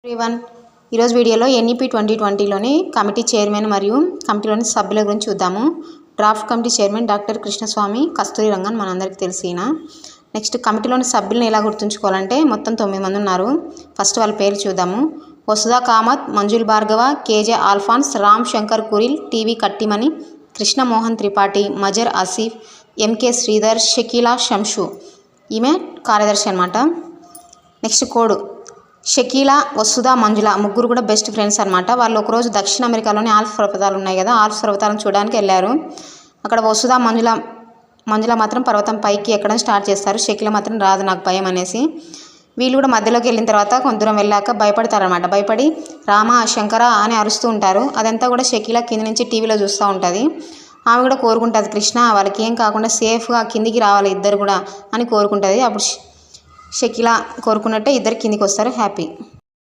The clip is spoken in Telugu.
ఎవ్రీవన్ ఈరోజు వీడియోలో ఎన్ఈపీ 2020లోని కమిటీ చైర్మన్ మరియు కమిటీలోని సభ్యుల గురించి చూద్దాము. Draft committee chairman doctor Krishnaswamy Kasturi Rangan మనందరికీ తెలిసిన. నెక్స్ట్ కమిటీలోని సభ్యులను ఎలా గుర్తుంచుకోవాలంటే మొత్తం 9 మంది ఉన్నారు. ఫస్ట్ వాళ్ళ పేరు చూద్దాము. Vasudha Kamath, Manjul Bhargava, K J Alphons, Ram Shankar Kuril, T V Kattimani, Krishnamohan Tripathi, Mazhar Asif, M K Sridhar, Shakila Shamshu. ఈమె కార్యదర్శి అనమాట. నెక్స్ట్ కోడ్ షకీలా, వసుధ, మంజుల ముగ్గురు కూడా బెస్ట్ ఫ్రెండ్స్ అనమాట. వాళ్ళు ఒకరోజు దక్షిణ అమెరికాలోని ఆల్ప్స్ పర్వతాలు ఉన్నాయి కదా, ఆల్ప్స్ పర్వతాలను చూడడానికి వెళ్ళారు. అక్కడ వసుధ, మంజుల మాత్రం పర్వతం పైకి ఎక్కడం స్టార్ట్ చేస్తారు. షకీలా మాత్రం రాదు, నాకు భయం అనేసి. వీళ్ళు కూడా మధ్యలోకి వెళ్ళిన తర్వాత కొంత దూరం వెళ్ళాక భయపడతారనమాట. భయపడి రామ శంకర అని అరుస్తూ ఉంటారు. అదంతా కూడా షకీలా కింది నుంచి టీవీలో చూస్తూ ఉంటుంది. ఆమె కూడా కోరుకుంటుంది, కృష్ణ వాళ్ళకి ఏం కాకుండా సేఫ్గా కిందికి రావాలి ఇద్దరు కూడా అని కోరుకుంటుంది. అప్పుడు షకీలా కోరుకున్నట్టే ఇద్దరు కిందికి వస్తారు. హ్యాపీ.